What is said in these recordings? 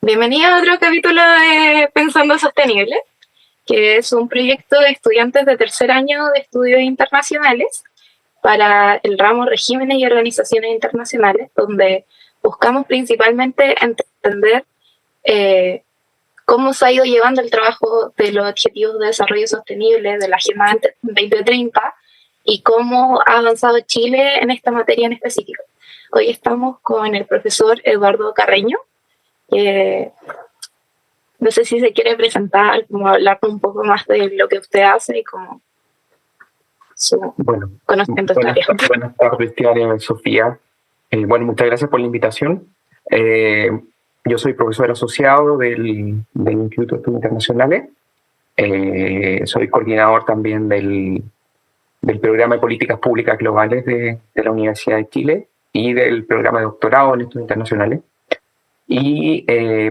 Bienvenido a otro capítulo de Pensando Sostenible, que es un proyecto de estudiantes de tercer año de estudios internacionales para el ramo Regímenes y Organizaciones Internacionales, donde buscamos principalmente entender cómo se ha ido llevando el trabajo de los Objetivos de Desarrollo Sostenible de la Agenda 2030 y cómo ha avanzado Chile en esta materia en específico. Hoy estamos con el profesor Eduardo Carreño, que no sé si se quiere presentar, como hablar un poco más de lo que usted hace y como su conocimiento histórico. Buenas tardes, tía Sofía. Muchas gracias por la invitación. Yo soy profesor asociado del Instituto de Estudios Internacionales. Soy coordinador también del programa de políticas públicas globales de la Universidad de Chile y del programa de doctorado en estudios internacionales. Y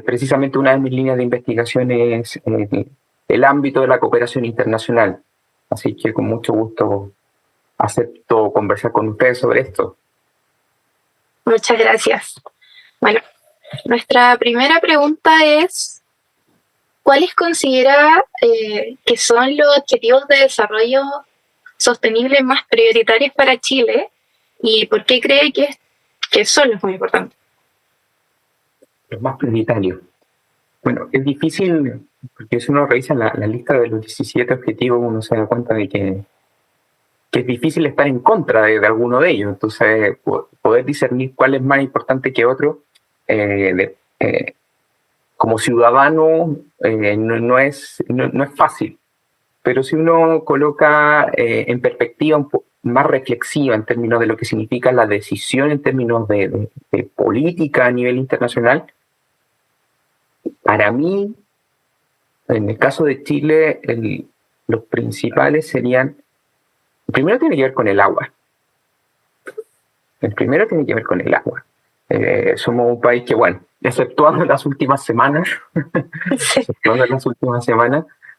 precisamente una de mis líneas de investigación es el ámbito de la cooperación internacional. Así que con mucho gusto acepto conversar con ustedes sobre esto. Muchas gracias. Bueno, nuestra primera pregunta es, ¿cuáles considera que son los objetivos de desarrollo sostenible más prioritarios para Chile y por qué cree que son los muy importantes? Los más prioritarios. Bueno, es difícil, porque si uno revisa la lista de los 17 objetivos, uno se da cuenta de que es difícil estar en contra de alguno de ellos. Entonces, poder discernir cuál es más importante que otro, como ciudadano, no es fácil. Pero si uno coloca en perspectiva más reflexiva en términos de lo que significa la decisión en términos de política a nivel internacional, para mí, en el caso de Chile, los principales serían, el primero tiene que ver con el agua. Somos un país que, exceptuando las últimas semanas,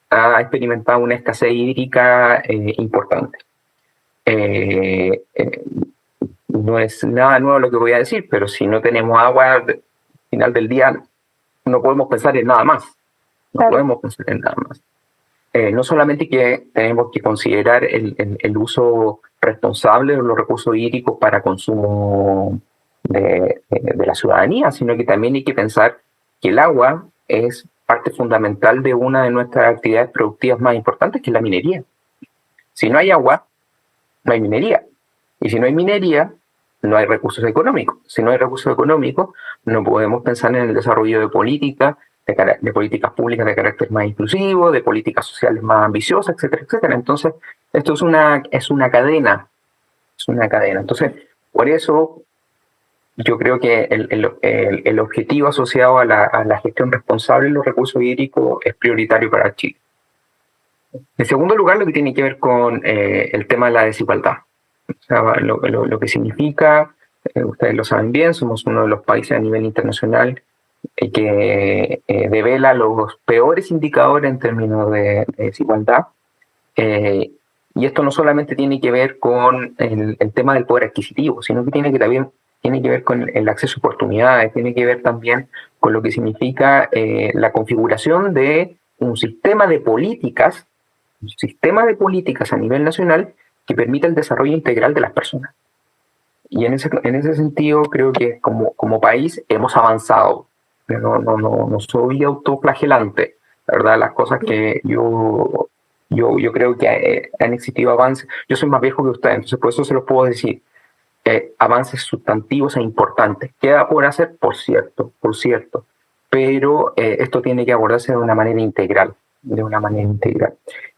ha experimentado una escasez hídrica importante. No es nada nuevo lo que voy a decir, pero si no tenemos agua, al final del día no podemos pensar en nada más. No solamente que tenemos que considerar el uso responsable de los recursos hídricos para consumo de la ciudadanía, sino que también hay que pensar que el agua es parte fundamental de una de nuestras actividades productivas más importantes, que es la minería. Si no hay agua, no hay minería. Y si no hay minería, no hay recursos económicos. Si no hay recursos económicos, no podemos pensar en el desarrollo de políticas públicas de carácter más inclusivo, de políticas sociales más ambiciosas, etcétera, etcétera. Entonces, esto es una cadena. Entonces, por eso, yo creo que el objetivo asociado a la gestión responsable de los recursos hídricos es prioritario para Chile. En segundo lugar, lo que tiene que ver con el tema de la desigualdad. O sea, lo que significa, ustedes lo saben bien, somos uno de los países a nivel internacional que devela los peores indicadores en términos de desigualdad. Y esto no solamente tiene que ver con el tema del poder adquisitivo, sino que tiene que ver con el acceso a oportunidades, tiene que ver también con lo que significa la configuración de un sistema de políticas a nivel nacional que permita el desarrollo integral de las personas. Y en ese sentido creo que como país hemos avanzado. No soy autoflagelante, la verdad, las cosas que yo creo que han existido avances. Yo soy más viejo que usted, entonces por eso se los puedo decir. Avances sustantivos e importantes. Queda por hacer, por cierto, pero esto tiene que abordarse de una manera integral.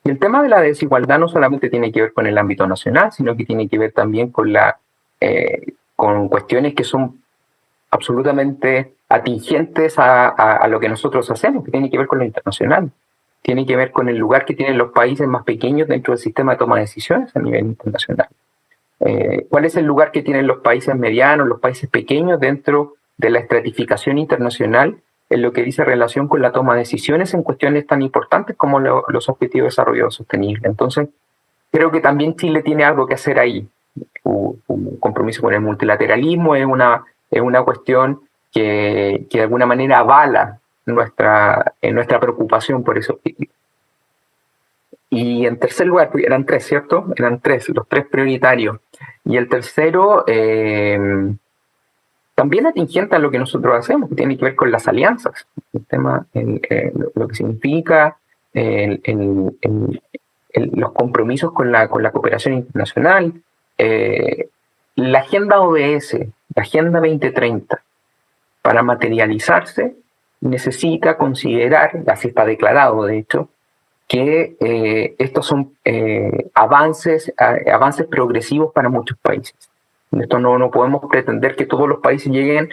Y el tema de la desigualdad no solamente tiene que ver con el ámbito nacional, sino que tiene que ver también con cuestiones que son absolutamente atingentes a lo que nosotros hacemos, que tiene que ver con lo internacional. Tiene que ver con el lugar que tienen los países más pequeños dentro del sistema de toma de decisiones a nivel internacional. ¿Cuál es el lugar que tienen los países medianos, los países pequeños dentro de la estratificación internacional en lo que dice relación con la toma de decisiones en cuestiones tan importantes como los objetivos de desarrollo sostenible? Entonces, creo que también Chile tiene algo que hacer ahí. Un compromiso con el multilateralismo es una cuestión que de alguna manera avala nuestra preocupación por ese objetivo. Y en tercer lugar, eran tres, ¿cierto? Eran tres, los tres prioritarios. Y el tercero, también atingente a lo que nosotros hacemos, que tiene que ver con las alianzas, el tema, lo que significa los compromisos con la cooperación internacional, la agenda ODS, la agenda 2030, para materializarse, necesita considerar, así está declarado de hecho, que estos son avances progresivos para muchos países. Esto no podemos pretender que todos los países lleguen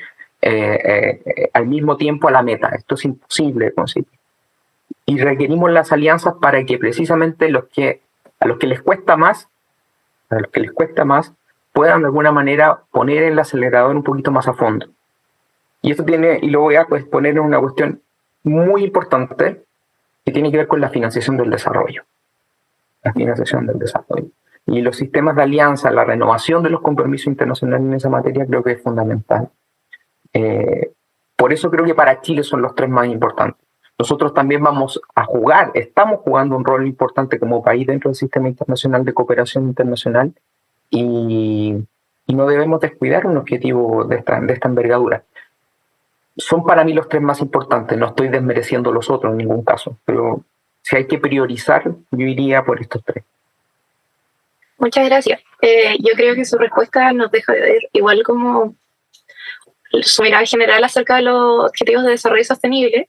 al mismo tiempo a la meta. Esto es imposible de conseguir. Y requerimos las alianzas para que precisamente a los que les cuesta más, puedan de alguna manera poner el acelerador un poquito más a fondo. Y esto lo voy a poner en una cuestión muy importante que tiene que ver con la financiación del desarrollo. La financiación del desarrollo. Y los sistemas de alianza, la renovación de los compromisos internacionales en esa materia creo que es fundamental. Por eso creo que para Chile son los tres más importantes. Nosotros también estamos jugando un rol importante como país dentro del sistema internacional de cooperación internacional y no debemos descuidar un objetivo de esta envergadura. Son para mí los tres más importantes, no estoy desmereciendo los otros en ningún caso, pero si hay que priorizar, yo iría por estos tres. Muchas gracias. Yo creo que su respuesta nos deja ver igual como su mirada general acerca de los objetivos de desarrollo sostenible,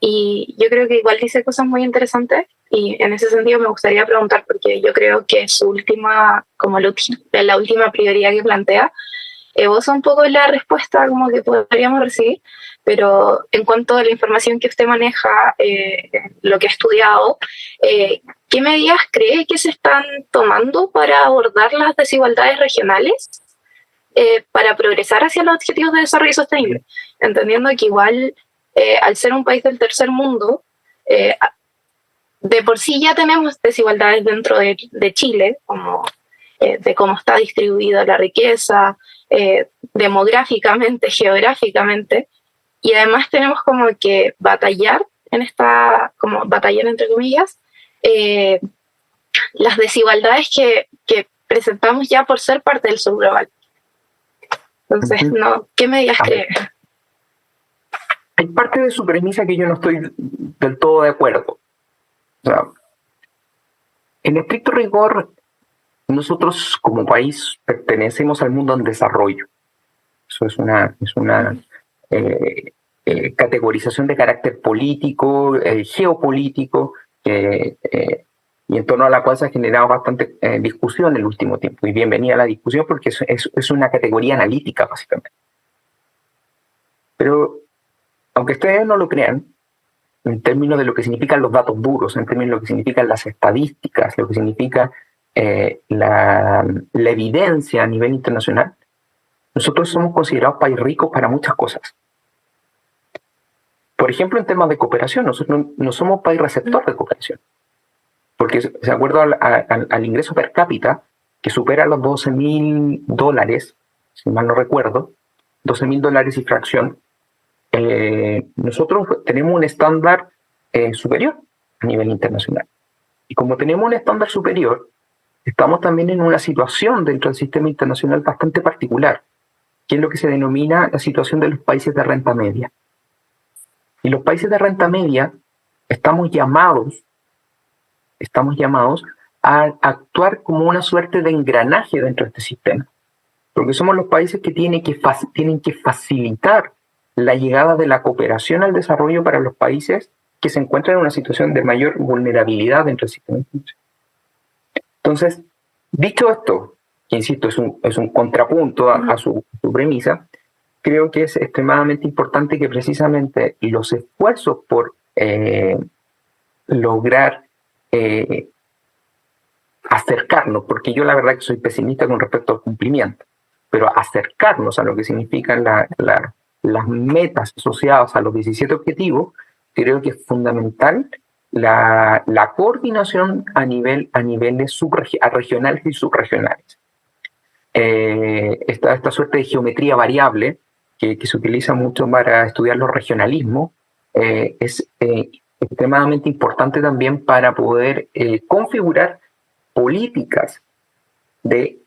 y yo creo que igual dice cosas muy interesantes, y en ese sentido me gustaría preguntar, porque yo creo que su última, como la última prioridad que plantea, esboza un poco la respuesta como que podríamos recibir, pero en cuanto a la información que usted maneja, lo que ha estudiado, ¿qué medidas cree que se están tomando para abordar las desigualdades regionales para progresar hacia los objetivos de desarrollo sostenible? Entendiendo que igual, al ser un país del tercer mundo, de por sí ya tenemos desigualdades dentro de Chile, como de cómo está distribuida la riqueza, demográficamente, geográficamente, y además tenemos como que batallar entre comillas, las desigualdades que presentamos ya por ser parte del sur global. Entonces, ¿qué medidas cree? Hay parte de su premisa que yo no estoy del todo de acuerdo. O sea, en estricto rigor, nosotros como país pertenecemos al mundo en desarrollo. Eso es una categorización de carácter político, geopolítico, y en torno a la cual se ha generado bastante discusión en el último tiempo. Y bienvenida a la discusión porque es una categoría analítica, básicamente. Pero, aunque ustedes no lo crean, en términos de lo que significan los datos duros, en términos de lo que significan las estadísticas, lo que significa la evidencia a nivel internacional, nosotros somos considerados país ricos para muchas cosas. Por ejemplo, en temas de cooperación, nosotros no somos país receptor de cooperación. Porque, de acuerdo al ingreso per cápita, que supera los $12,000, si mal no recuerdo, $12,000 y fracción, nosotros tenemos un estándar superior a nivel internacional. Y como tenemos un estándar superior, estamos también en una situación dentro del sistema internacional bastante particular, que es lo que se denomina la situación de los países de renta media. Y los países de renta media estamos llamados a actuar como una suerte de engranaje dentro de este sistema, porque somos los países que tienen que facilitar la llegada de la cooperación al desarrollo para los países que se encuentran en una situación de mayor vulnerabilidad dentro del sistema internacional. Entonces, dicho esto, que insisto, es un contrapunto a su premisa, creo que es extremadamente importante que precisamente los esfuerzos por lograr acercarnos, porque yo la verdad que soy pesimista con respecto al cumplimiento, pero acercarnos a lo que significan las metas asociadas a los 17 objetivos, creo que es fundamental la coordinación a niveles regionales y subregionales. Esta suerte de geometría variable que se utiliza mucho para estudiar los regionalismos, es extremadamente importante también para poder configurar políticas de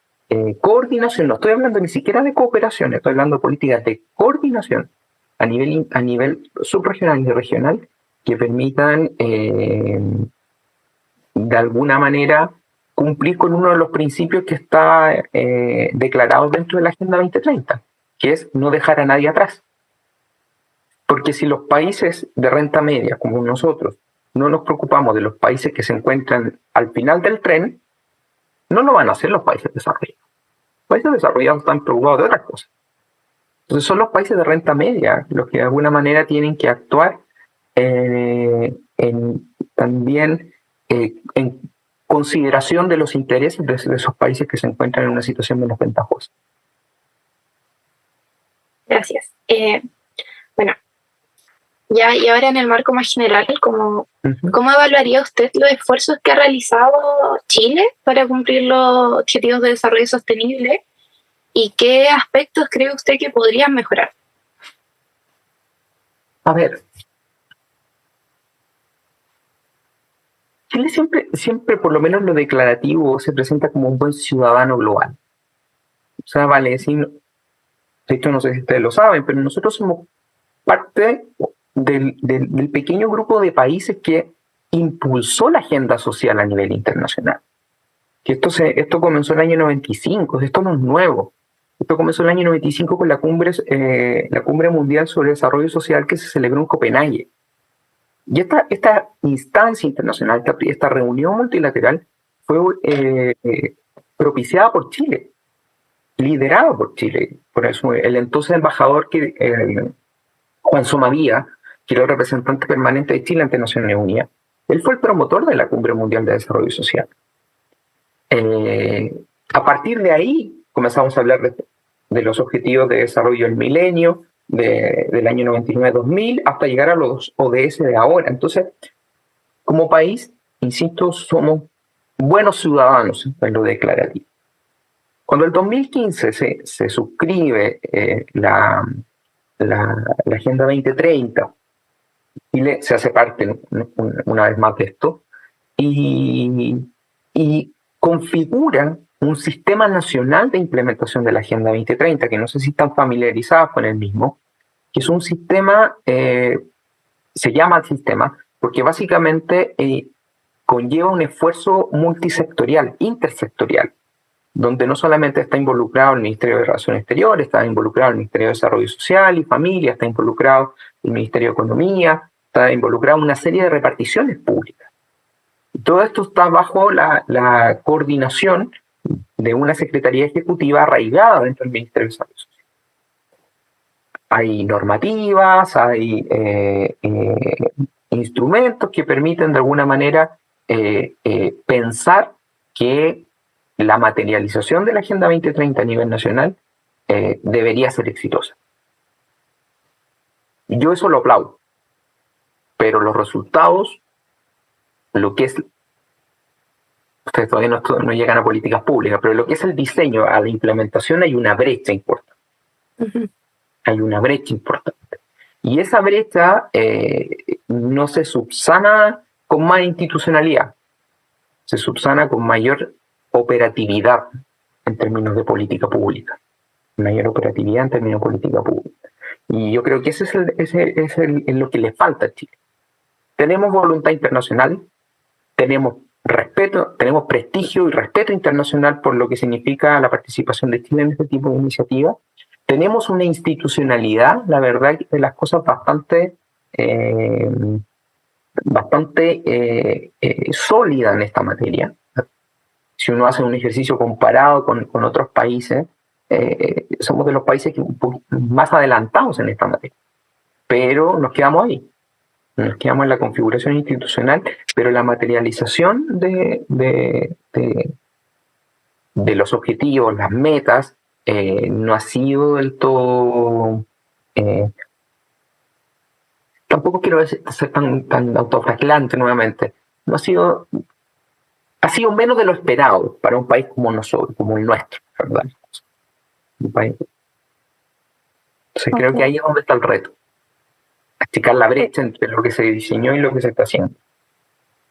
coordinación. No estoy hablando ni siquiera de cooperación, estoy hablando de políticas de coordinación a nivel subregional y regional que permitan de alguna manera cumplir con uno de los principios que está declarado dentro de la Agenda 2030, que es no dejar a nadie atrás. Porque si los países de renta media, como nosotros, no nos preocupamos de los países que se encuentran al final del tren, no lo van a hacer los países desarrollados. Los países desarrollados están preocupados de otras cosas. Entonces son los países de renta media los que de alguna manera tienen que actuar también en consideración de los intereses de esos países que se encuentran en una situación menos ventajosa. Gracias. Bueno, ya y ahora en el marco más general, ¿cómo evaluaría usted los esfuerzos que ha realizado Chile para cumplir los objetivos de desarrollo sostenible y qué aspectos cree usted que podrían mejorar? A ver, Chile siempre, por lo menos lo declarativo, se presenta como un buen ciudadano global. O sea, vale decir, de hecho no sé si ustedes lo saben, pero nosotros somos parte del pequeño grupo de países que impulsó la agenda social a nivel internacional. Que esto comenzó en el año 95, esto no es nuevo. Esto comenzó en el año 95 con la Cumbre Mundial sobre Desarrollo Social que se celebró en Copenhague. Y esta instancia internacional, esta reunión multilateral, fue propiciada por Chile, liderada por Chile. Por eso el entonces embajador Juan Somavía, que era el representante permanente de Chile ante Naciones Unidas, él fue el promotor de la Cumbre Mundial de Desarrollo Social. A partir de ahí comenzamos a hablar de los objetivos de desarrollo del milenio, del año 99-2000, hasta llegar a los ODS de ahora. Entonces, como país, insisto, somos buenos ciudadanos en lo declarativo. Cuando en el 2015 se suscribe la Agenda 2030, Chile se hace parte una vez más de esto y configura un sistema nacional de implementación de la Agenda 2030, que no sé si están familiarizados con el mismo, que es un sistema, se llama sistema, porque básicamente conlleva un esfuerzo multisectorial, intersectorial, donde no solamente está involucrado el Ministerio de Relaciones Exteriores, está involucrado el Ministerio de Desarrollo Social y Familia, está involucrado el Ministerio de Economía, está involucrado una serie de reparticiones públicas. Todo esto está bajo la coordinación de una Secretaría Ejecutiva arraigada dentro del Ministerio de Desarrollo Social. Hay normativas, hay instrumentos que permiten de alguna manera pensar que la materialización de la Agenda 2030 a nivel nacional debería ser exitosa. Yo eso lo aplaudo, pero los resultados, lo que es, ustedes todavía no llegan a políticas públicas, pero lo que es el diseño a la implementación hay una brecha importante. Hay una brecha importante. Y esa brecha no se subsana con más institucionalidad, se subsana con mayor operatividad en términos de política pública. Mayor operatividad en términos de política pública. Y yo creo que ese es lo que le falta a Chile. Tenemos voluntad internacional, tenemos respeto, tenemos prestigio y respeto internacional por lo que significa la participación de Chile en este tipo de iniciativas. Tenemos una institucionalidad, la verdad, de las cosas bastante sólida en esta materia. Si uno hace un ejercicio comparado con otros países, somos de los países que un poco más adelantados en esta materia. Pero nos quedamos ahí. Nos quedamos en la configuración institucional, pero la materialización de los objetivos, las metas, no ha sido del todo... tampoco quiero ser tan autoflagelante nuevamente. No ha sido menos de lo esperado para un país como nosotros, como el nuestro, ¿verdad? Un país. Entonces creo que ahí es donde está el reto. achicar la brecha entre lo que se diseñó y lo que se está haciendo.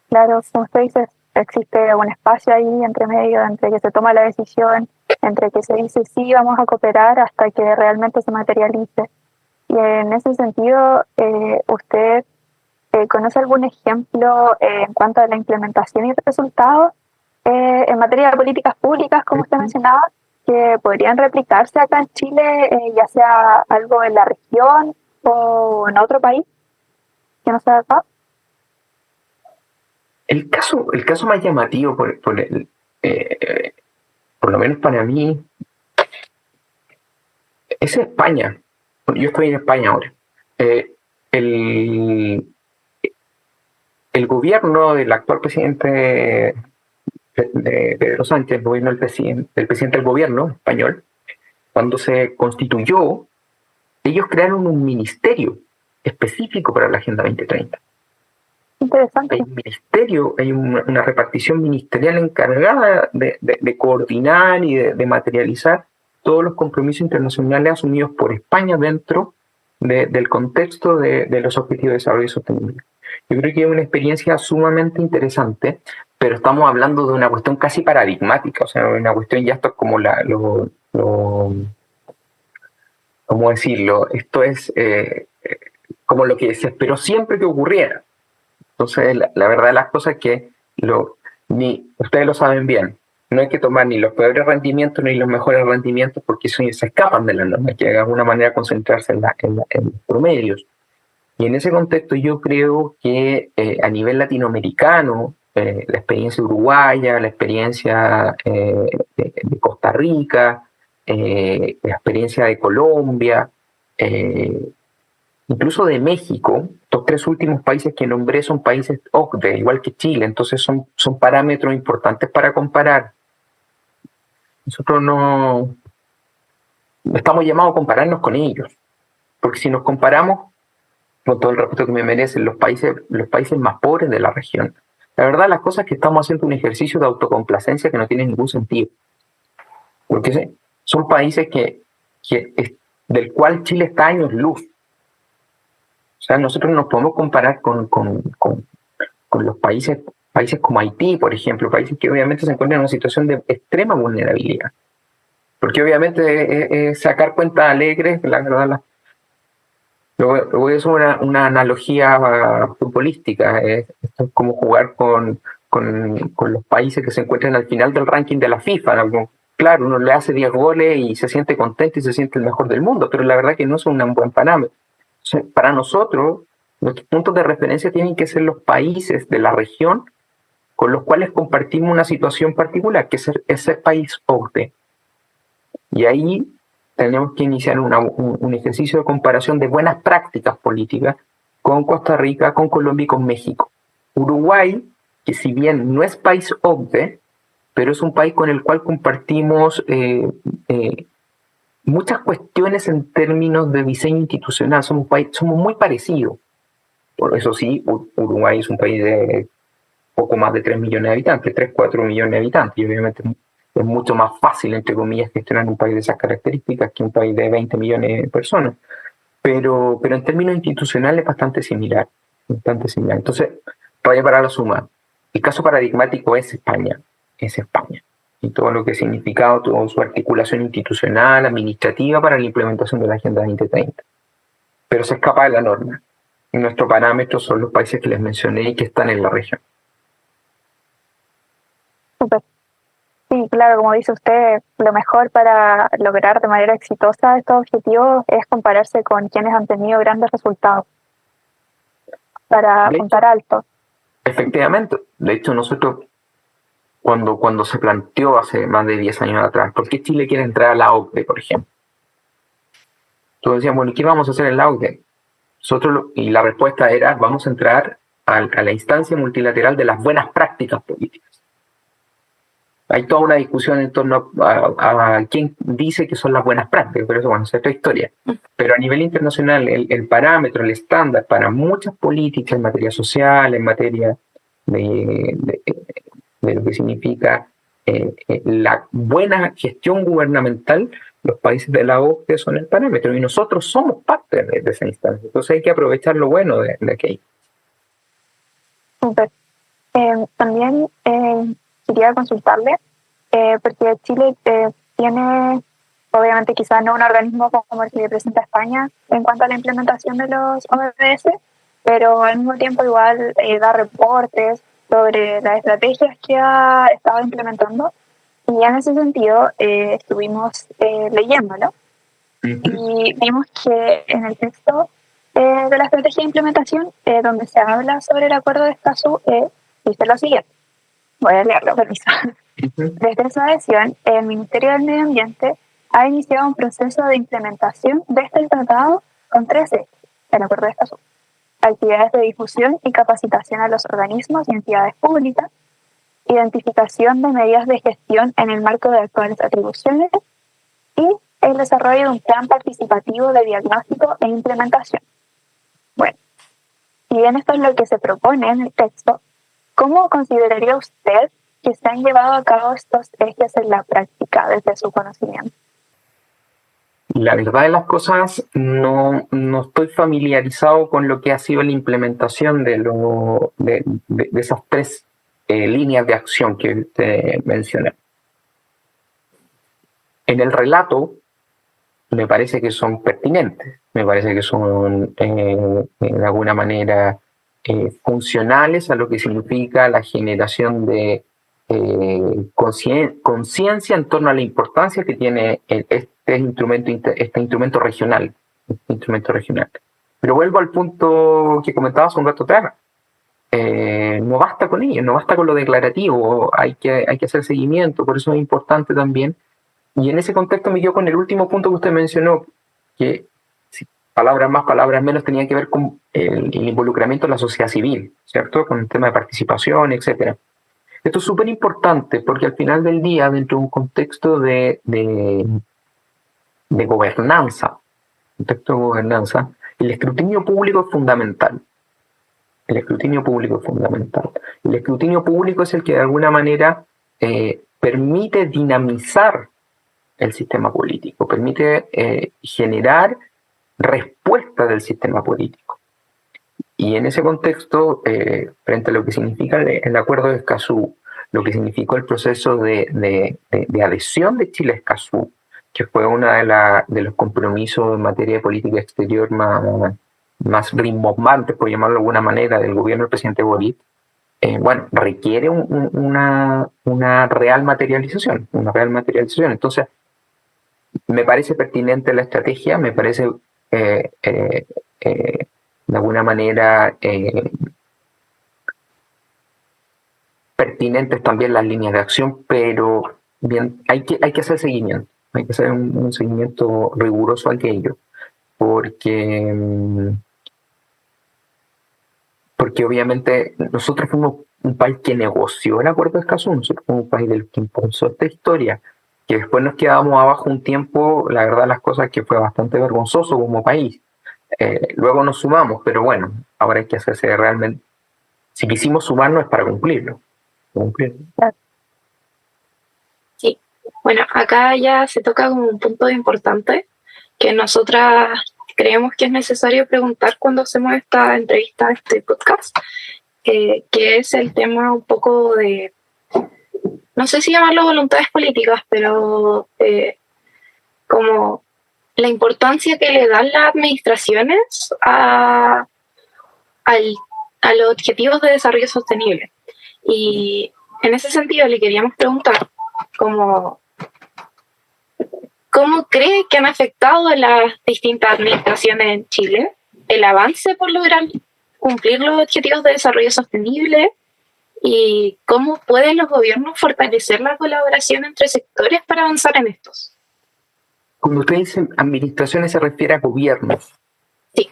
Claro, como usted dice, existe un espacio ahí entre medio, entre que se toma la decisión, entre que se dice sí, vamos a cooperar, hasta que realmente se materialice. Y en ese sentido, ¿usted conoce algún ejemplo en cuanto a la implementación y resultados en materia de políticas públicas, como usted mencionaba, que podrían replicarse acá en Chile, ya sea algo en la región o en otro país que no sea acá? El caso más llamativo, por lo menos para mí, es España. Yo estoy en España ahora. El gobierno del actual presidente de Pedro Sánchez, el gobierno del presidente del gobierno español, cuando se constituyó, ellos crearon un ministerio específico para la Agenda 2030. Interesante. Hay un ministerio, hay una repartición ministerial encargada de coordinar y de materializar todos los compromisos internacionales asumidos por España dentro del contexto de los Objetivos de Desarrollo Sostenible. Yo creo que es una experiencia sumamente interesante, pero estamos hablando de una cuestión casi paradigmática, o sea, una cuestión ya esto es como ¿cómo decirlo? Esto es como lo que se esperó siempre que ocurriera. Entonces, la verdad de las cosas es que ustedes lo saben bien, no hay que tomar ni los peores rendimientos ni los mejores rendimientos porque eso se escapan de la norma, hay que de alguna manera concentrarse en los promedios. Y en ese contexto yo creo que a nivel latinoamericano, la experiencia uruguaya, la experiencia de Costa Rica, la experiencia de Colombia, incluso de México, estos tres últimos países que nombré son países OCDE, igual que Chile, entonces son parámetros importantes para comparar. Nosotros no estamos llamados a compararnos con ellos, porque si nos comparamos, con todo el respeto que me merecen, los países más pobres de la región, la verdad las cosas es que estamos haciendo un ejercicio de autocomplacencia que no tiene ningún sentido, porque son países del cual Chile está a años luz. O sea, nosotros nos podemos comparar con los países como Haití, por ejemplo, países que obviamente se encuentran en una situación de extrema vulnerabilidad. Porque obviamente sacar cuentas alegres, la verdad, voy a hacer una analogía futbolística. Esto es como jugar con los países que se encuentran al final del ranking de la FIFA. Claro, uno le hace 10 goles y se siente contento y se siente el mejor del mundo, pero la verdad que no es un buen parámetro. Para nosotros, nuestros puntos de referencia tienen que ser los países de la región con los cuales compartimos una situación particular, que es ese país OCDE. Y ahí tenemos que iniciar un ejercicio de comparación de buenas prácticas políticas con Costa Rica, con Colombia y con México. Uruguay, que si bien no es país OCDE, pero es un país con el cual compartimos muchas cuestiones en términos de diseño institucional, somos muy parecidos. Por eso sí, Uruguay es un país de poco más de 3 millones de habitantes, 3, 4 millones de habitantes, y obviamente es mucho más fácil, entre comillas, gestionar un país de esas características que un país de 20 millones de personas. Pero en términos institucionales es bastante similar. Entonces, vaya para la suma. El caso paradigmático es España. Y todo lo que ha significado, toda su articulación institucional, administrativa para la implementación de la Agenda 2030. Pero se escapa de la norma. Y nuestro parámetro son los países que les mencioné y que están en la región. Super. Sí, claro, como dice usted, lo mejor para lograr de manera exitosa estos objetivos es compararse con quienes han tenido grandes resultados para apuntar alto. Efectivamente. De hecho, nosotros, cuando se planteó hace más de 10 años atrás, ¿por qué Chile quiere entrar a la OCDE, por ejemplo? Entonces decían, bueno, ¿qué vamos a hacer en la OCDE? Y la respuesta era, vamos a entrar a la instancia multilateral de las buenas prácticas políticas. Hay toda una discusión en torno a quién dice que son las buenas prácticas, pero eso, bueno, es otra historia. Pero a nivel internacional, el parámetro, el estándar para muchas políticas en materia social, en materia de lo que significa la buena gestión gubernamental, los países de la OCDE son el parámetro y nosotros somos parte de esa instancia. Entonces hay que aprovechar lo bueno de aquello. Súper. También quería consultarle, porque Chile tiene, obviamente quizás no un organismo como el que representa España en cuanto a la implementación de los ODS, pero al mismo tiempo igual da reportes sobre las estrategias que ha estado implementando. Y en ese sentido estuvimos leyéndolo y vimos que en el texto de la estrategia de implementación, donde se habla sobre el acuerdo de Escazú, dice lo siguiente. Voy a leerlo, permiso. Desde su adhesión, el Ministerio del Medio Ambiente ha iniciado un proceso de implementación de este tratado con 3 ejes, el acuerdo de Escazú: actividades de difusión y capacitación a los organismos y entidades públicas, identificación de medidas de gestión en el marco de actuales atribuciones y el desarrollo de un plan participativo de diagnóstico e implementación. Bueno, si bien esto es lo que se propone en el texto, ¿cómo consideraría usted que se han llevado a cabo estos ejes en la práctica desde su conocimiento? La verdad de las cosas, no estoy familiarizado con lo que ha sido la implementación de esas 3 líneas de acción que te mencioné. En el relato, me parece que son pertinentes, me parece que son de alguna manera funcionales a lo que significa la generación de conciencia en torno a la importancia que tiene este instrumento regional. Pero vuelvo al punto que comentabas un rato atrás. No basta con ello, no basta con lo declarativo, hay que hacer seguimiento, por eso es importante también. Y en ese contexto me quedo con el último punto que usted mencionó, que palabras más, palabras menos, tenía que ver con el involucramiento de la sociedad civil, ¿cierto? Con el tema de participación, etc. Esto es súper importante porque al final del día, dentro de un contexto de gobernanza, el escrutinio público es fundamental. El escrutinio público es fundamental. El escrutinio público es el que de alguna manera permite dinamizar el sistema político, permite generar respuesta del sistema político. Y en ese contexto, frente a lo que significa el acuerdo de Escazú, lo que significó el proceso de adhesión de Chile a Escazú, que fue uno de los compromisos en materia de política exterior más rimbombantes, por llamarlo de alguna manera, del gobierno del presidente Boric, requiere una real materialización, Entonces, me parece pertinente la estrategia, me parece de alguna manera pertinentes también las líneas de acción, pero bien, hay que hacer seguimiento, hay que hacer un seguimiento riguroso a aquello, porque obviamente nosotros fuimos un país que negoció el acuerdo de Escazú, nosotros fuimos un país del que impulsó esta historia, que después nos quedamos abajo un tiempo, la verdad las cosas que fue bastante vergonzoso como país. Luego nos sumamos, pero bueno, ahora hay que hacerse realmente, si quisimos sumarnos es para cumplirlo. Sí, bueno, acá ya se toca como un punto importante que nosotras creemos que es necesario preguntar cuando hacemos esta entrevista, este podcast, que es el tema un poco de, no sé si llamarlo voluntades políticas, pero como la importancia que le dan las administraciones a los objetivos de desarrollo sostenible. Y en ese sentido le queríamos preguntar ¿cómo cree que han afectado a las distintas administraciones en Chile el avance por lograr cumplir los objetivos de desarrollo sostenible? ¿Y cómo pueden los gobiernos fortalecer la colaboración entre sectores para avanzar en estos? Cuando usted dice administraciones se refiere a gobiernos. Sí.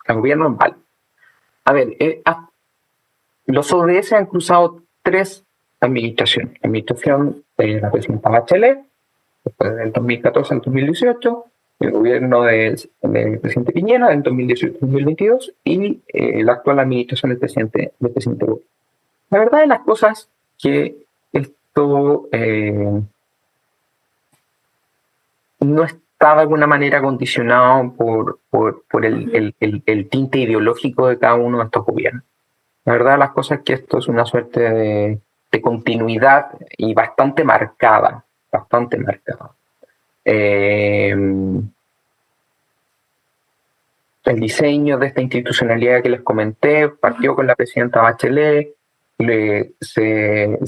A gobiernos, vale. A ver, los ODS han cruzado 3 administraciones. La administración de la presidenta Bachelet, después del 2014 al 2018, el gobierno del presidente Piñera del 2018-2022 y la actual administración del presidente Boric. La verdad de las cosas que esto no es está de alguna manera condicionado por el tinte ideológico de cada uno de estos gobiernos. La verdad, las cosas es que esto es una suerte de continuidad y bastante marcada, bastante marcada. El diseño de esta institucionalidad que les comenté partió con la presidenta Bachelet, se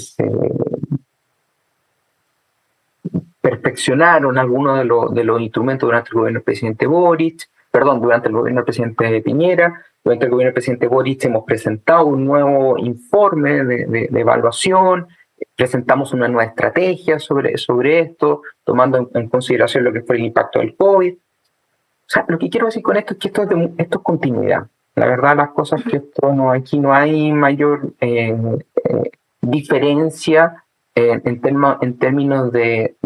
perfeccionaron algunos de los instrumentos durante el gobierno del presidente durante el gobierno del presidente Piñera. Durante el gobierno del presidente Boric hemos presentado un nuevo informe de evaluación, presentamos una nueva estrategia sobre esto, tomando en consideración lo que fue el impacto del COVID. O sea, lo que quiero decir con esto es que esto es continuidad. La verdad, las cosas que aquí no hay mayor diferencia en términos de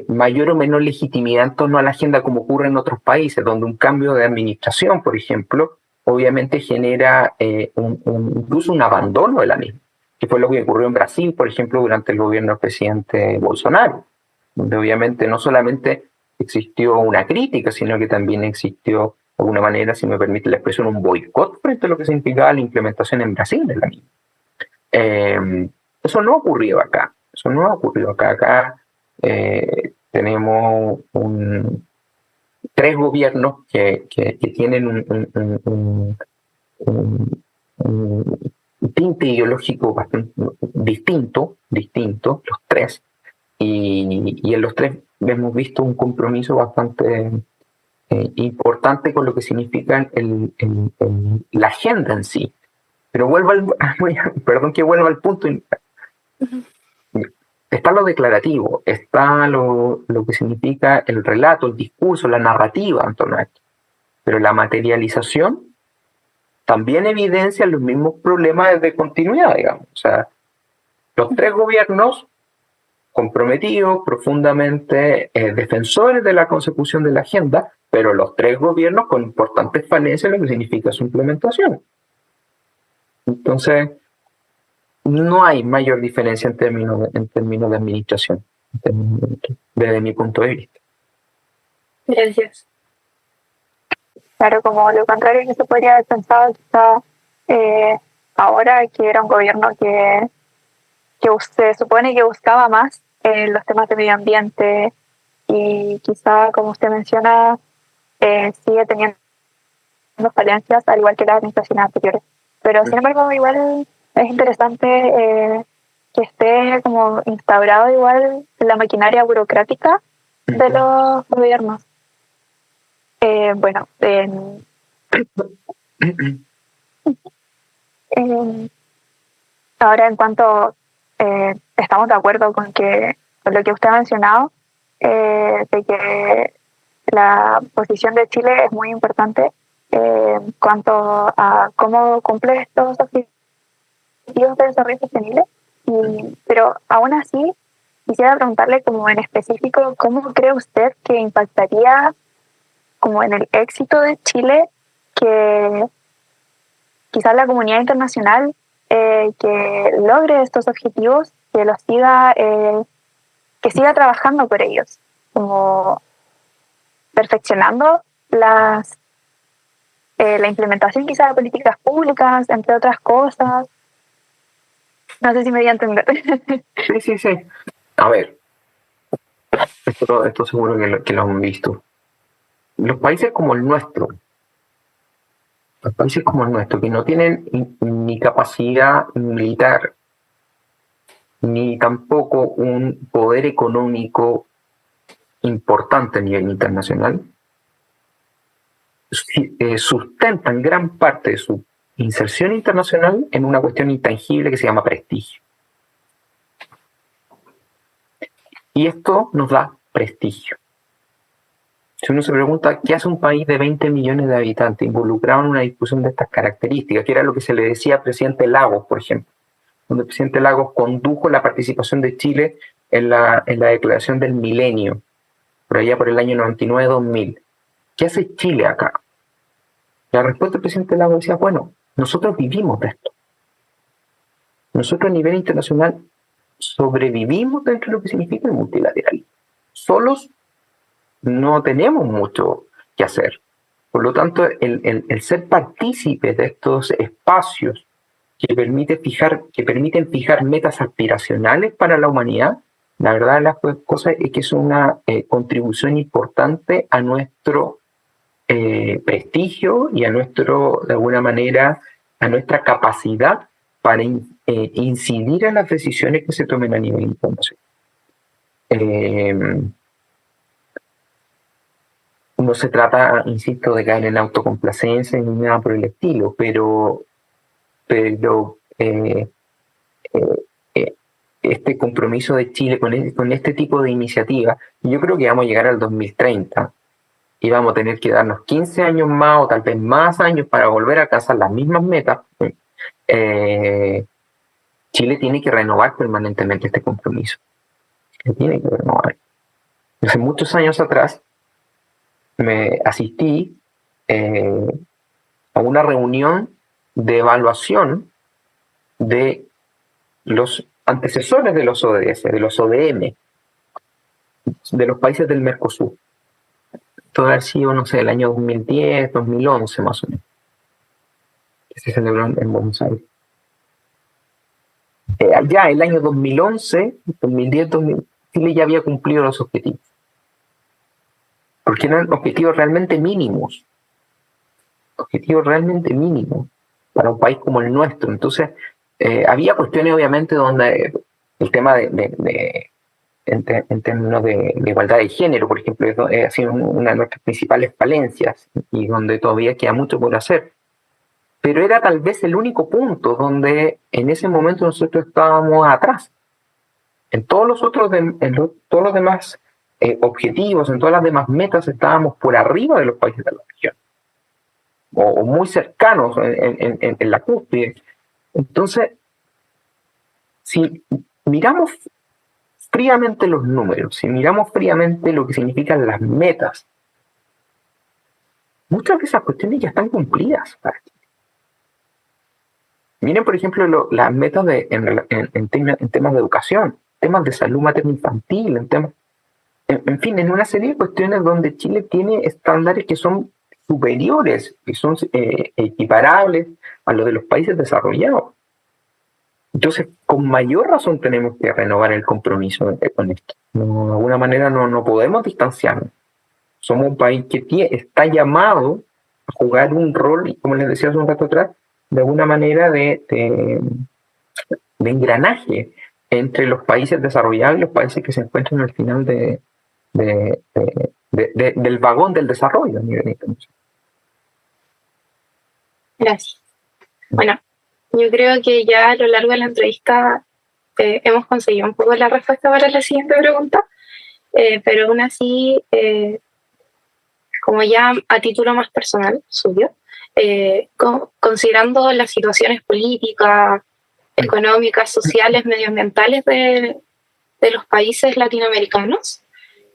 mayor o menor legitimidad en torno a la agenda, como ocurre en otros países, donde un cambio de administración, por ejemplo, obviamente genera incluso un abandono de la misma, que fue lo que ocurrió en Brasil, por ejemplo, durante el gobierno del presidente Bolsonaro, donde obviamente no solamente existió una crítica, sino que también existió, de alguna manera, si me permite la expresión, un boicot frente a lo que significaba la implementación en Brasil de la misma. Eso no ha ocurrido acá. Acá tenemos tres gobiernos que tienen un tinte ideológico bastante distinto, los tres, y en los tres hemos visto un compromiso bastante importante con lo que significa la agenda en sí. Pero perdón que vuelva al punto. Está lo declarativo, está lo que significa el relato, el discurso, la narrativa en torno a esto. Pero la materialización también evidencia los mismos problemas de continuidad, digamos. O sea, los tres gobiernos comprometidos, profundamente defensores de la consecución de la agenda, pero los tres gobiernos con importantes falencias en lo que significa su implementación. Entonces, no hay mayor diferencia en términos de administración, desde mi punto de vista. Gracias. Claro, como lo contrario que se podría haber pensado quizá ahora, que era un gobierno que se supone que buscaba más los temas de medio ambiente, y quizá, como usted menciona, sigue teniendo falencias, al igual que las administraciones anteriores. Pero sin embargo, igual es interesante que esté como instaurado igual la maquinaria burocrática de los gobiernos. Ahora, en cuanto estamos de acuerdo con lo que usted ha mencionado, de que la posición de Chile es muy importante en cuanto a cómo cumple estos objetivos de desarrollo sostenible, pero aún así quisiera preguntarle como en específico, ¿cómo cree usted que impactaría como en el éxito de Chile que quizás la comunidad internacional que logre estos objetivos, que los siga trabajando por ellos, como perfeccionando la implementación quizás de políticas públicas, entre otras cosas? No sé si me voy a entender. Sí. A ver, esto seguro que lo han visto. Los países como el nuestro, que no tienen ni capacidad militar, ni tampoco un poder económico importante a nivel internacional, sustentan gran parte de su inserción internacional en una cuestión intangible que se llama prestigio. Y esto nos da prestigio. Si uno se pregunta qué hace un país de 20 millones de habitantes involucrado en una discusión de estas características, que era lo que se le decía al presidente Lagos, por ejemplo, donde el presidente Lagos condujo la participación de Chile en la declaración del milenio, por allá por el año 99-2000. ¿Qué hace Chile acá? La respuesta del presidente Lagos decía, bueno, nosotros vivimos de esto. Nosotros a nivel internacional sobrevivimos dentro de lo que significa el multilateralismo. Solos no tenemos mucho que hacer. Por lo tanto, el ser partícipes de estos espacios que permiten fijar metas aspiracionales para la humanidad, la verdad de las cosas es que es una contribución importante a nuestro prestigio y a nuestro, de alguna manera, a nuestra capacidad para incidir en las decisiones que se tomen a nivel internacional. No se trata, insisto, de caer en autocomplacencia ni nada por el estilo, pero este compromiso de Chile con este tipo de iniciativas, yo creo que vamos a llegar al 2030 y vamos a tener que darnos 15 años más o tal vez más años para volver a alcanzar las mismas metas. Chile tiene que renovar permanentemente este compromiso. Se tiene que renovar. Hace muchos años atrás me asistí a una reunión de evaluación de los antecesores de los ODS, de los ODM, de los países del Mercosur. Todo ha sido, no sé, el año 2010, 2011 más o menos, que se celebró en Buenos Aires. Ya el año 2011, 2010, Chile ya había cumplido los objetivos. Porque eran objetivos realmente mínimos. Objetivos realmente mínimos para un país como el nuestro. Entonces, había cuestiones obviamente donde el tema en términos de igualdad de género, por ejemplo, ha sido una de nuestras principales falencias y donde todavía queda mucho por hacer. Pero era tal vez el único punto donde en ese momento nosotros estábamos atrás. En todos los otros, todos los demás objetivos, en todas las demás metas estábamos por arriba de los países de la región. O muy cercanos en la cúspide. Entonces, si miramos fríamente los números, si miramos fríamente lo que significan las metas, muchas de esas cuestiones ya están cumplidas para ti. Miren, por ejemplo, las metas en temas de educación, temas de salud materno-infantil, en fin, en una serie de cuestiones donde Chile tiene estándares que son superiores, que son equiparables a los de los países desarrollados. Entonces, con mayor razón tenemos que renovar el compromiso con esto. De alguna manera no podemos distanciarnos. Somos un país que está llamado a jugar un rol, y como les decía hace un rato atrás, de alguna manera de engranaje entre los países desarrollados y los países que se encuentran al final del vagón del desarrollo a nivel internacional. Gracias. Bueno, yo creo que ya a lo largo de la entrevista hemos conseguido un poco la respuesta para la siguiente pregunta, pero aún así, como ya a título más personal suyo, considerando las situaciones políticas, económicas, sociales, medioambientales de los países latinoamericanos,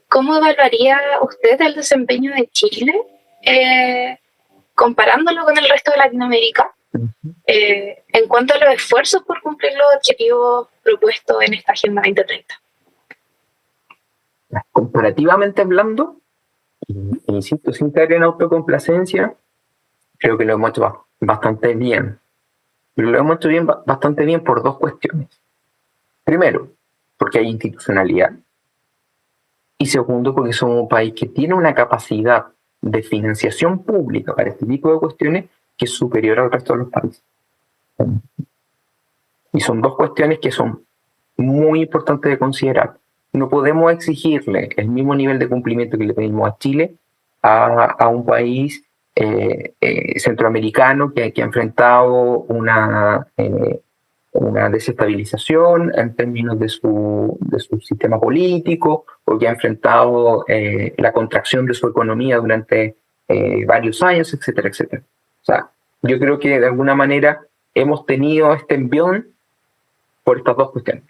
¿cómo evaluaría usted el desempeño de Chile comparándolo con el resto de Latinoamérica en cuanto a los esfuerzos por cumplir los objetivos propuestos en esta Agenda 2030? Comparativamente hablando, insisto, sin caer en autocomplacencia, creo que lo hemos hecho bastante bien. Pero lo hemos hecho bastante bien por dos cuestiones. Primero, porque hay institucionalidad. Y segundo, porque somos un país que tiene una capacidad de financiación pública para este tipo de cuestiones que es superior al resto de los países. Y son dos cuestiones que son muy importantes de considerar. No podemos exigirle el mismo nivel de cumplimiento que le pedimos a Chile a un país centroamericano que ha enfrentado una desestabilización en términos de su sistema político, o que ha enfrentado la contracción de su economía durante varios años, etcétera, etcétera. O sea, yo creo que de alguna manera hemos tenido este envión por estas dos cuestiones.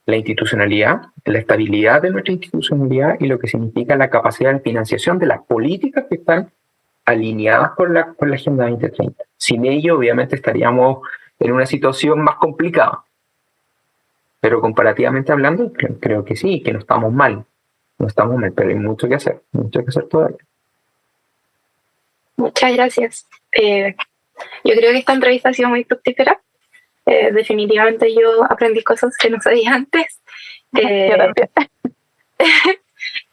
La institucionalidad, la estabilidad de nuestra institucionalidad y lo que significa la capacidad de financiación de las políticas que están alineadas con la Agenda 2030. Sin ello, obviamente, estaríamos en una situación más complicada. Pero comparativamente hablando, creo que sí, que no estamos mal. no estamos mal, pero hay mucho que hacer todavía. Muchas gracias. Yo creo que esta entrevista ha sido muy fructífera. Definitivamente yo aprendí cosas que no sabía antes. Yo también.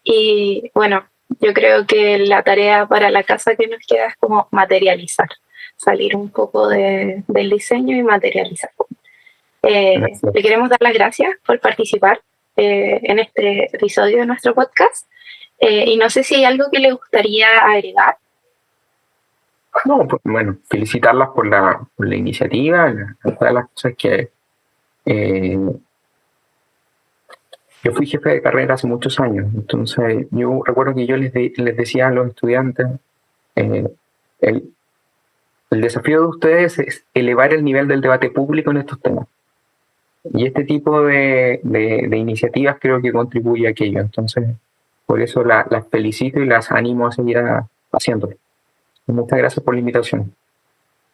Y bueno, yo creo que la tarea para la casa que nos queda es como materializar, salir un poco del diseño y materializar. Le queremos dar las gracias por participar en este episodio de nuestro podcast. Y no sé si hay algo que le gustaría agregar. No, pues, bueno, felicitarlas por la iniciativa, todas las cosas que... yo fui jefe de carrera hace muchos años, entonces yo recuerdo que yo les decía a los estudiantes, el desafío de ustedes es elevar el nivel del debate público en estos temas. Y este tipo de iniciativas creo que contribuye a aquello, entonces por eso las felicito y las animo a seguir haciéndolo. Muchas gracias por la invitación.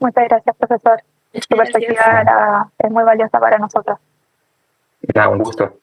Muchas gracias, profesor. Su perspectiva es muy valiosa para nosotros. Nada, un gusto.